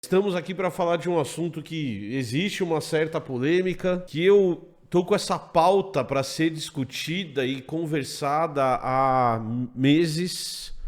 Estamos aqui para falar de um assunto que existe uma certa polêmica, que eu tô com essa pauta para ser discutida e conversada há meses.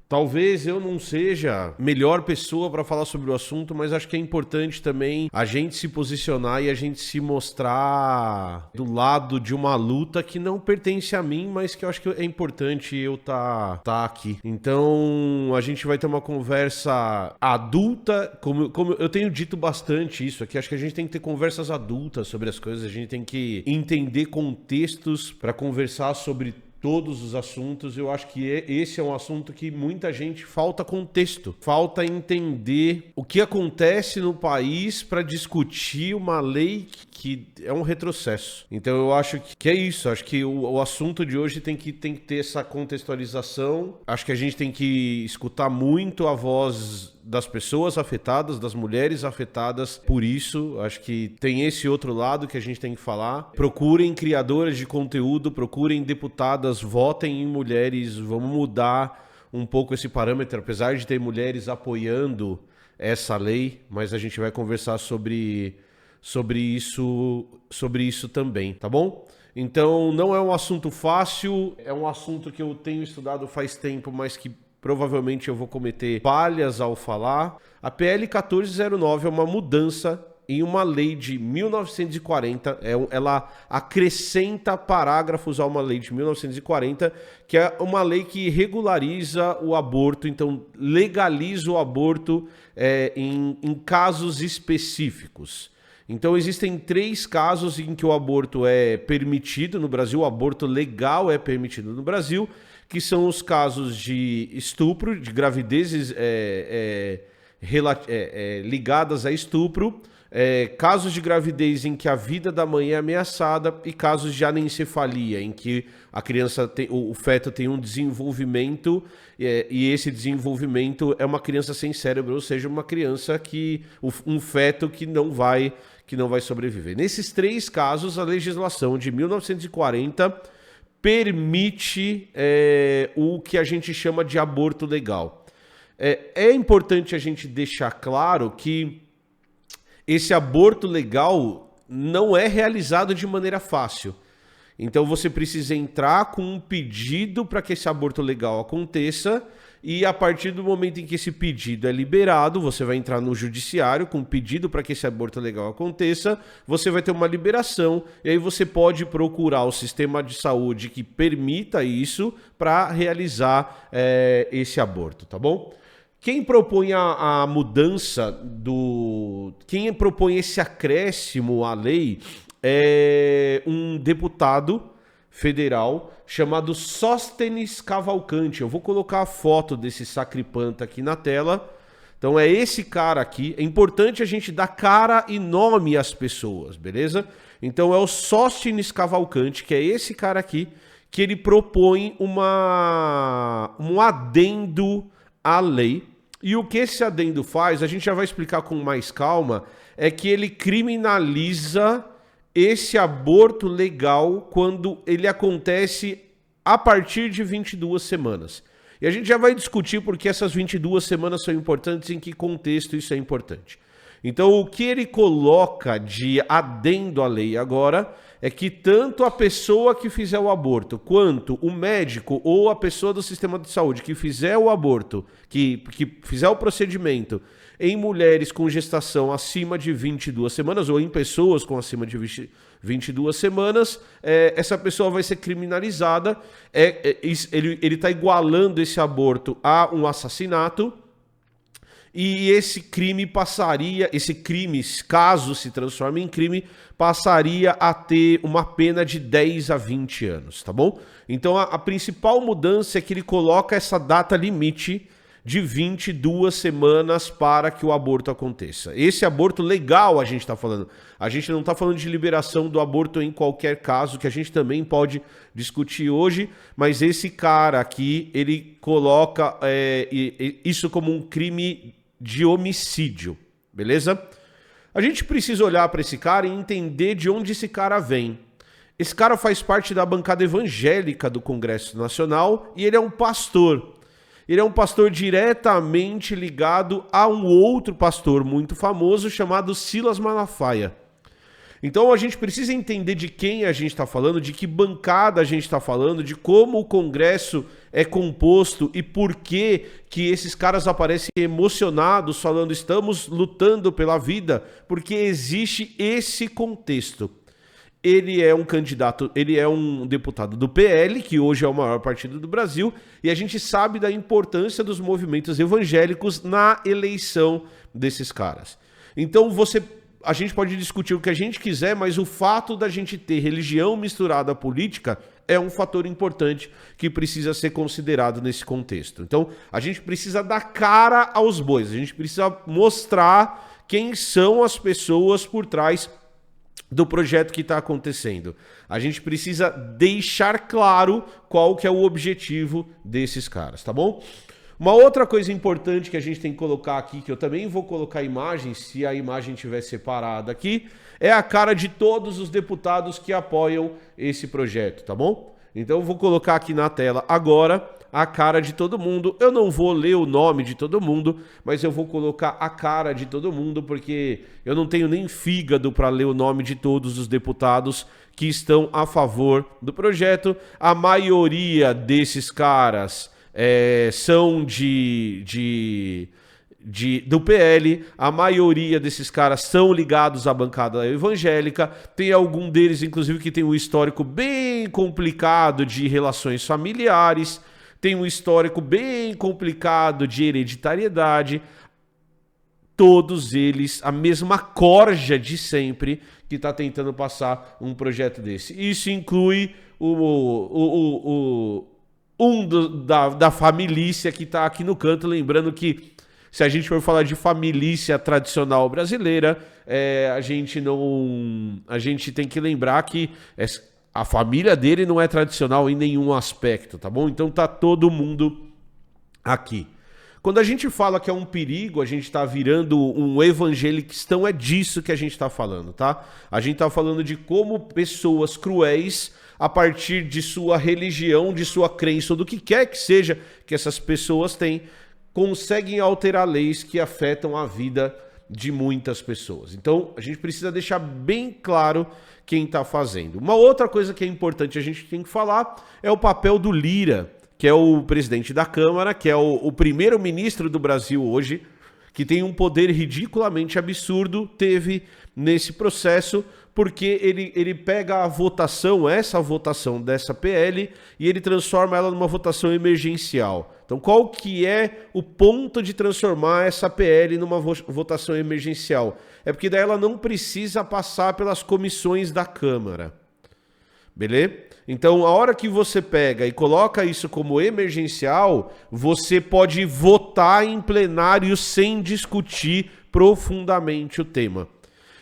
Talvez eu não seja a melhor pessoa para falar sobre o assunto, mas acho que é importante também a gente se posicionar e a gente se mostrar do lado de uma luta que não pertence a mim, mas que eu acho que é importante eu tá aqui. Então a gente vai ter uma conversa adulta, como eu tenho dito bastante isso aqui, acho que a gente tem que ter conversas adultas sobre as coisas, a gente tem que entender contextos para conversar sobre todos os assuntos. Eu acho que esse é um assunto que muita gente falta contexto, falta entender o que acontece no país para discutir uma lei que é um retrocesso. Então eu acho que é isso, acho que o assunto de hoje tem que ter essa contextualização, acho que a gente tem que escutar muito a voz das pessoas afetadas, das mulheres afetadas por isso. Acho que tem esse outro lado que a gente tem que falar. Procurem criadoras de conteúdo, procurem deputadas, votem em mulheres, vamos mudar um pouco esse parâmetro, apesar de ter mulheres apoiando essa lei, mas a gente vai conversar sobre isso também, tá bom? Então não é um assunto fácil, é um assunto que eu tenho estudado faz tempo, mas que provavelmente eu vou cometer falhas ao falar. A PL 1409 é uma mudança em uma lei de 1940. Ela acrescenta parágrafos a uma lei de 1940, que é uma lei que regulariza o aborto, então legaliza o aborto em casos específicos. Então existem 3 casos em que o aborto é permitido no Brasil, o aborto legal é permitido no Brasil, que são os casos de estupro, de gravidezes ligadas a estupro, casos de gravidez em que a vida da mãe é ameaçada e casos de anencefalia, em que a criança o feto tem um desenvolvimento e esse desenvolvimento é uma criança sem cérebro, ou seja, uma criança um feto que não vai sobreviver. Nesses 3 casos, a legislação de 1940 permite o que a gente chama de aborto legal. É importante a gente deixar claro que esse aborto legal não é realizado de maneira fácil. Então você precisa entrar com um pedido para que esse aborto legal aconteça, e a partir do momento em que esse pedido é liberado, você vai entrar no judiciário com um pedido para que esse aborto legal aconteça, você vai ter uma liberação, e aí você pode procurar o sistema de saúde que permita isso para realizar esse aborto, tá bom? Quem propõe a mudança quem propõe esse acréscimo à lei é um deputado federal chamado Sóstenes Cavalcante. Eu vou colocar a foto desse sacripanta aqui na tela. Então é esse cara aqui. É importante a gente dar cara e nome às pessoas, beleza? Então é o Sóstenes Cavalcante, que é esse cara aqui, que ele propõe um adendo à lei. E o que esse adendo faz, a gente já vai explicar com mais calma, é que ele criminaliza esse aborto legal quando ele acontece a partir de 22 semanas. E a gente já vai discutir porque essas 22 semanas são importantes, em que contexto isso é importante. Então, o que ele coloca de adendo à lei agora é que tanto a pessoa que fizer o aborto, quanto o médico ou a pessoa do sistema de saúde que fizer o aborto, que fizer o procedimento em mulheres com gestação acima de 22 semanas ou em pessoas com acima de 22 semanas, essa pessoa vai ser criminalizada. Ele está igualando esse aborto a um assassinato. E esse crime caso se transforme em crime, passaria a ter uma pena de 10 a 20 anos, tá bom? Então a principal mudança é que ele coloca essa data limite de 22 semanas para que o aborto aconteça. Esse aborto legal a gente está falando. A gente não está falando de liberação do aborto em qualquer caso, que a gente também pode discutir hoje, mas esse cara aqui, ele coloca isso como um crime de homicídio, beleza? A gente precisa olhar para esse cara e entender de onde esse cara vem. Esse cara faz parte da bancada evangélica do Congresso Nacional e ele é um pastor. ele é um pastor diretamente ligado a um outro pastor muito famoso chamado Silas Malafaia. Então a gente precisa entender de quem a gente está falando, de que bancada a gente está falando, de como o Congresso é composto e por que esses caras aparecem emocionados falando estamos lutando pela vida, porque existe esse contexto. Ele é um candidato, ele é um deputado do PL, que hoje é o maior partido do Brasil, e a gente sabe da importância dos movimentos evangélicos na eleição desses caras. Então a gente pode discutir o que a gente quiser, mas o fato da gente ter religião misturada à política é um fator importante que precisa ser considerado nesse contexto. Então, a gente precisa dar cara aos bois, a gente precisa mostrar quem são as pessoas por trás do projeto que está acontecendo. A gente precisa deixar claro qual que é o objetivo desses caras, tá bom? Uma outra coisa importante que a gente tem que colocar aqui, que eu também vou colocar imagens, se a imagem estiver separada aqui, é a cara de todos os deputados que apoiam esse projeto, tá bom? Então eu vou colocar aqui na tela agora a cara de todo mundo. Eu não vou ler o nome de todo mundo, mas eu vou colocar a cara de todo mundo, porque eu não tenho nem fígado para ler o nome de todos os deputados que estão a favor do projeto. A maioria desses caras são do PL, a maioria desses caras são ligados à bancada evangélica, tem algum deles, inclusive, que tem um histórico bem complicado de relações familiares, tem um histórico bem complicado de hereditariedade, todos eles, a mesma corja de sempre que está tentando passar um projeto desse. Isso inclui da família que está aqui no canto, lembrando que se a gente for falar de família tradicional brasileira, a gente tem que lembrar que a família dele não é tradicional em nenhum aspecto, tá bom? Então tá todo mundo aqui. Quando a gente fala que é um perigo, a gente está virando um evangeliquistão, é disso que a gente está falando, tá? A gente está falando de como pessoas cruéis, a partir de sua religião, de sua crença, ou do que quer que seja que essas pessoas têm, conseguem alterar leis que afetam a vida de muitas pessoas. Então, a gente precisa deixar bem claro quem está fazendo. Uma outra coisa que é importante a gente tem que falar é o papel do Lira, que é o presidente da Câmara, que é o primeiro-ministro do Brasil hoje, que tem um poder ridiculamente absurdo, teve nesse processo, porque ele pega a votação, essa votação dessa PL, e ele transforma ela numa votação emergencial. Então, qual que é o ponto de transformar essa PL numa votação emergencial? É porque daí ela não precisa passar pelas comissões da Câmara. Beleza? Então, a hora que você pega e coloca isso como emergencial, você pode votar em plenário sem discutir profundamente o tema.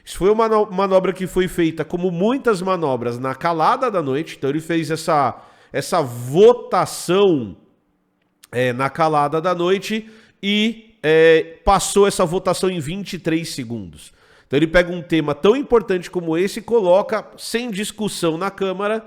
Isso foi uma manobra que foi feita, como muitas manobras, na calada da noite. Então, ele fez essa votação na calada da noite e passou essa votação em 23 segundos. Então, ele pega um tema tão importante como esse e coloca sem discussão na Câmara,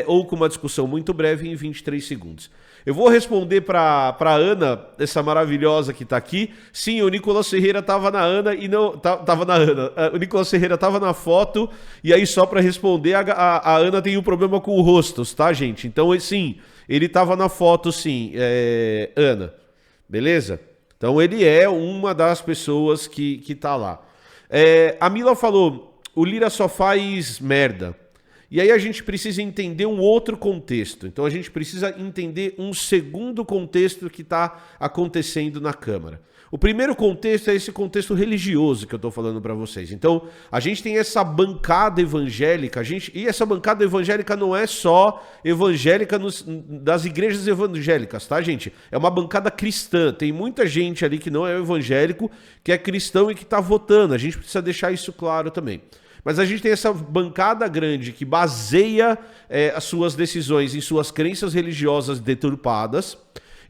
ou com uma discussão muito breve em 23 segundos. Eu vou responder para Ana, essa maravilhosa que está aqui. Sim, o Nicolas Ferreira estava na Ana e não tava na Ana. O Nicolas Ferreira estava na foto e aí só para responder, a Ana tem um problema com o rosto, tá, gente? Então, sim, ele estava na foto, sim, Ana. Beleza? Então, ele é uma das pessoas que tá lá. A Mila falou, o Lira só faz merda. E aí a gente precisa entender um outro contexto. Então a gente precisa entender um segundo contexto que está acontecendo na Câmara. O primeiro contexto é esse contexto religioso que eu estou falando para vocês. Então a gente tem essa bancada evangélica, e essa bancada evangélica não é só evangélica das igrejas evangélicas, tá, gente? É uma bancada cristã. Tem muita gente ali que não é evangélico, que é cristão e que está votando. A gente precisa deixar isso claro também. Mas a gente tem essa bancada grande que baseia as suas decisões em suas crenças religiosas deturpadas.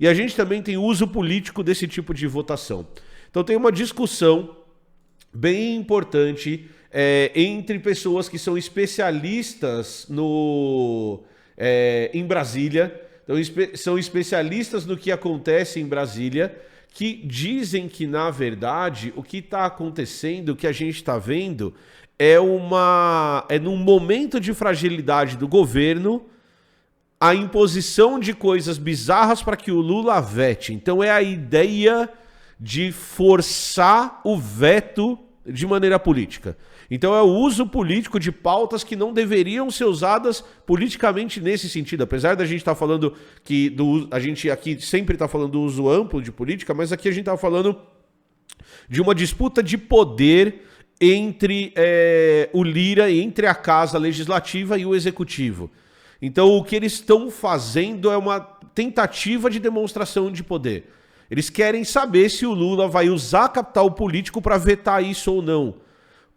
E a gente também tem uso político desse tipo de votação. Então tem uma discussão bem importante entre pessoas que são especialistas em Brasília. Então, são especialistas no que acontece em Brasília que dizem que, na verdade, o que está acontecendo, o que a gente está vendo, é num momento de fragilidade do governo, a imposição de coisas bizarras para que o Lula vete. Então é a ideia de forçar o veto de maneira política. Então é o uso político de pautas que não deveriam ser usadas politicamente nesse sentido. Apesar da gente estar falando que a gente aqui sempre está falando do uso amplo de política, mas aqui a gente está falando de uma disputa de poder entre o Lira, entre a Casa Legislativa e o Executivo. Então o que eles estão fazendo é uma tentativa de demonstração de poder. Eles querem saber se o Lula vai usar capital político para vetar isso ou não.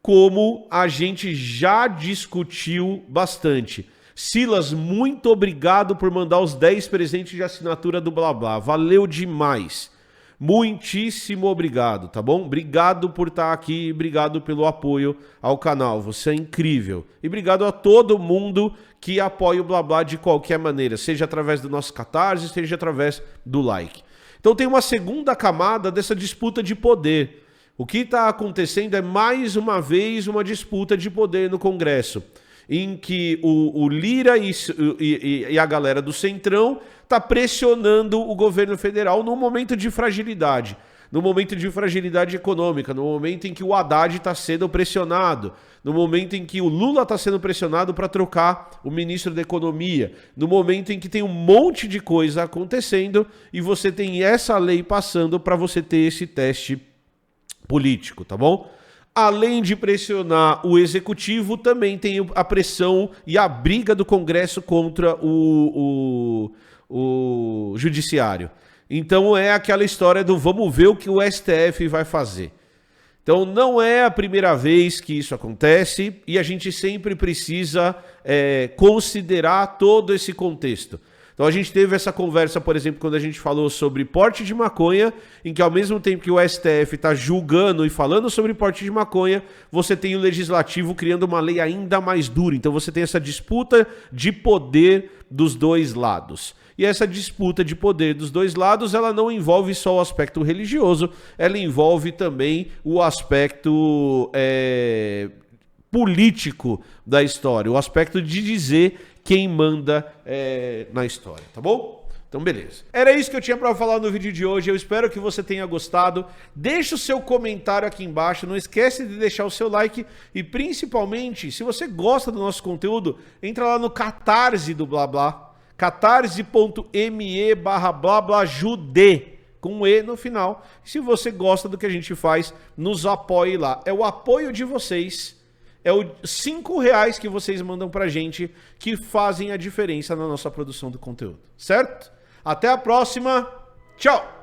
Como a gente já discutiu bastante. Silas, muito obrigado por mandar os 10 presentes de assinatura do Blá Blá. Valeu demais. Muitíssimo obrigado, tá bom? Obrigado por estar aqui, obrigado pelo apoio ao canal. Você é incrível. E obrigado a todo mundo que apoia o Blá Blá de qualquer maneira, seja através do nosso Catarse, seja através do like. Então tem uma segunda camada dessa disputa de poder. O que está acontecendo é, mais uma vez, uma disputa de poder no Congresso, em que o Lira e a galera do Centrão está pressionando o governo federal num momento de fragilidade, no momento de fragilidade econômica, no momento em que o Haddad está sendo pressionado, no momento em que o Lula está sendo pressionado para trocar o ministro da Economia, no momento em que tem um monte de coisa acontecendo e você tem essa lei passando para você ter esse teste político, tá bom? Além de pressionar o executivo, também tem a pressão e a briga do Congresso contra o judiciário. Então é aquela história do vamos ver o que o STF vai fazer. Então não é a primeira vez que isso acontece e a gente sempre precisa considerar todo esse contexto. Então a gente teve essa conversa, por exemplo, quando a gente falou sobre porte de maconha, em que ao mesmo tempo que o STF está julgando e falando sobre porte de maconha, você tem o legislativo criando uma lei ainda mais dura. Então você tem essa disputa de poder dos dois lados. E essa disputa de poder dos dois lados, ela não envolve só o aspecto religioso, ela envolve também o aspecto político da história, o aspecto de dizer quem manda na história, tá bom? Então, beleza. Era isso que eu tinha para falar no vídeo de hoje. Eu espero que você tenha gostado. Deixa o seu comentário aqui embaixo. Não esquece de deixar o seu like. E, principalmente, se você gosta do nosso conteúdo, entra lá no Catarse do Blá Blá. catarse.me/blablajude. Com um E no final. Se você gosta do que a gente faz, nos apoie lá. É o apoio de vocês. É os R$5 que vocês mandam pra gente que fazem a diferença na nossa produção do conteúdo, certo? Até a próxima, tchau!